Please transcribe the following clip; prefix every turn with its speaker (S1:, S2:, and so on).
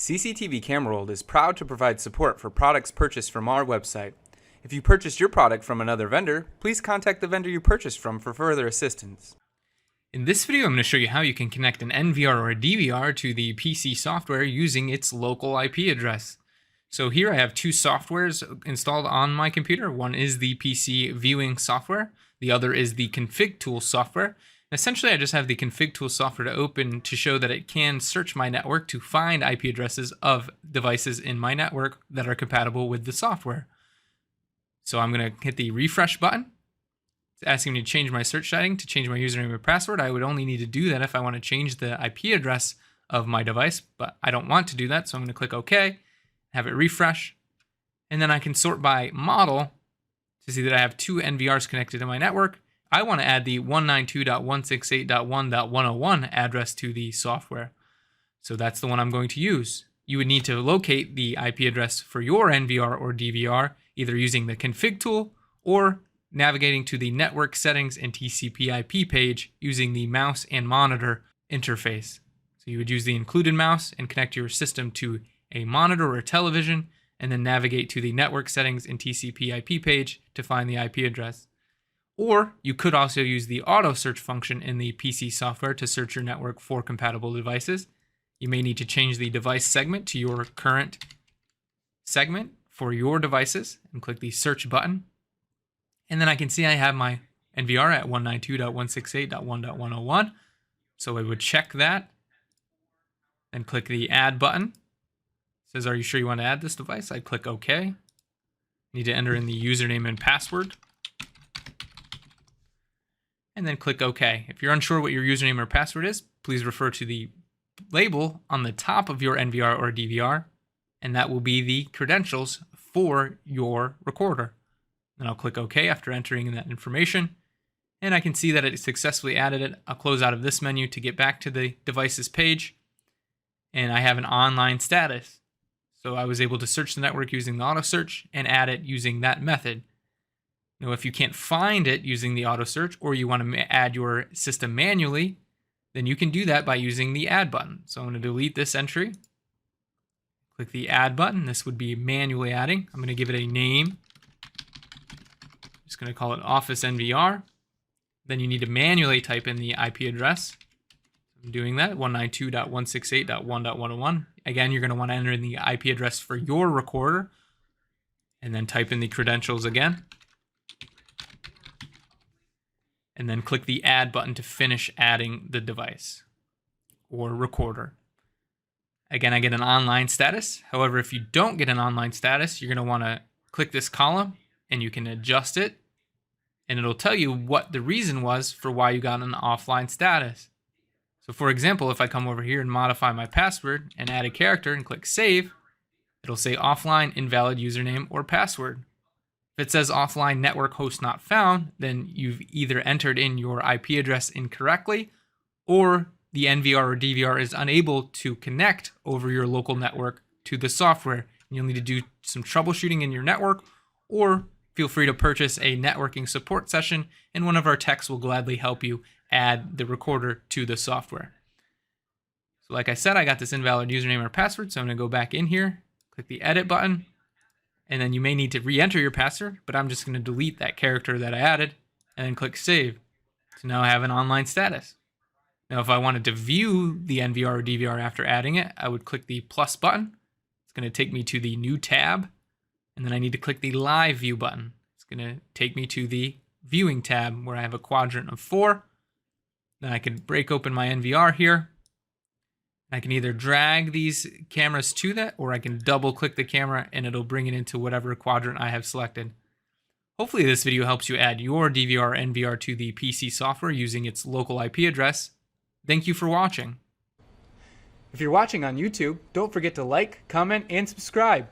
S1: CCTV Camera World is proud to provide support for products purchased from our website. If you purchased your product from another vendor, please contact the vendor you purchased from for further assistance.
S2: In this video, I'm going to show you how you can connect an NVR or a DVR to the PC software using its local IP address. So here I have two softwares installed on my computer. One is the PC viewing software. The other is the config tool software. Essentially, I just have the config tool software to open to show that it can search my network to find IP addresses of devices in my network that are compatible with the software. So I'm going to hit the refresh button. It's asking me to change my search setting to change my username and password. I would only need to do that if I want to change the IP address of my device, but I don't want to do that. So I'm going to click OK, have it refresh, and then I can sort by model to see that I have two NVRs connected to my network. I want to add the 192.168.1.101 address to the software. So that's the one I'm going to use. You would need to locate the IP address for your NVR or DVR, either using the config tool or navigating to the network settings and TCP/IP page using the mouse and monitor interface. So you would use the included mouse and connect your system to a monitor or a television, and then navigate to the network settings and TCP/IP page to find the IP address. Or you could also use the auto search function in the PC software to search your network for compatible devices. You may need to change the device segment to your current segment for your devices and click the search button. And then I can see I have my NVR at 192.168.1.101. So I would check that and click the add button. It says, are you sure you want to add this device? I'd click OK. Need to enter in the username and password. And then click OK. If you're unsure what your username or password is, please refer to the label on the top of your NVR or DVR, and that will be the credentials for your recorder. Then I'll click OK after entering in that information, and I can see that it successfully added it. I'll close out of this menu to get back to the devices page, and I have an online status. So I was able to search the network using the auto search and add it using that method. Now, if you can't find it using the auto search, or you want to add your system manually, then you can do that by using the add button. So I'm going to delete this entry. Click the add button. This would be manually adding. I'm going to give it a name. Just going to call it Office NVR. Then you need to manually type in the IP address. I'm doing that, 192.168.1.101. Again, you're going to want to enter in the IP address for your recorder, and then type in the credentials again. And then click the add button to finish adding the device or recorder. Again, I get an online status. However, if you don't get an online status, you're going to want to click this column and you can adjust it, and it'll tell you what the reason was for why you got an offline status. So for example, if I come over here and modify my password and add a character and click save, it'll say offline invalid username or password. If it says offline network host not found, then you've either entered in your IP address incorrectly, or the NVR or DVR is unable to connect over your local network to the software. You'll need to do some troubleshooting in your network, or feel free to purchase a networking support session, and one of our techs will gladly help you add the recorder to the software. So like I said, I got this invalid username or password, so I'm going to go back in here, click the edit button, and then you may need to re-enter your password, but I'm just going to delete that character that I added and then click save. So now I have an online status. Now if I wanted to view the NVR or DVR after adding it, I would click the plus button. It's going to take me to the new tab, and then I need to click the live view button. It's going to take me to the viewing tab where I have a quadrant of 4. Then I can break open my NVR here. I can either drag these cameras to that, or I can double click the camera and it'll bring it into whatever quadrant I have selected. Hopefully this video helps you add your DVR or NVR to the PC software using its local IP address. Thank you for watching.
S1: If you're watching on YouTube, don't forget to like, comment, and subscribe.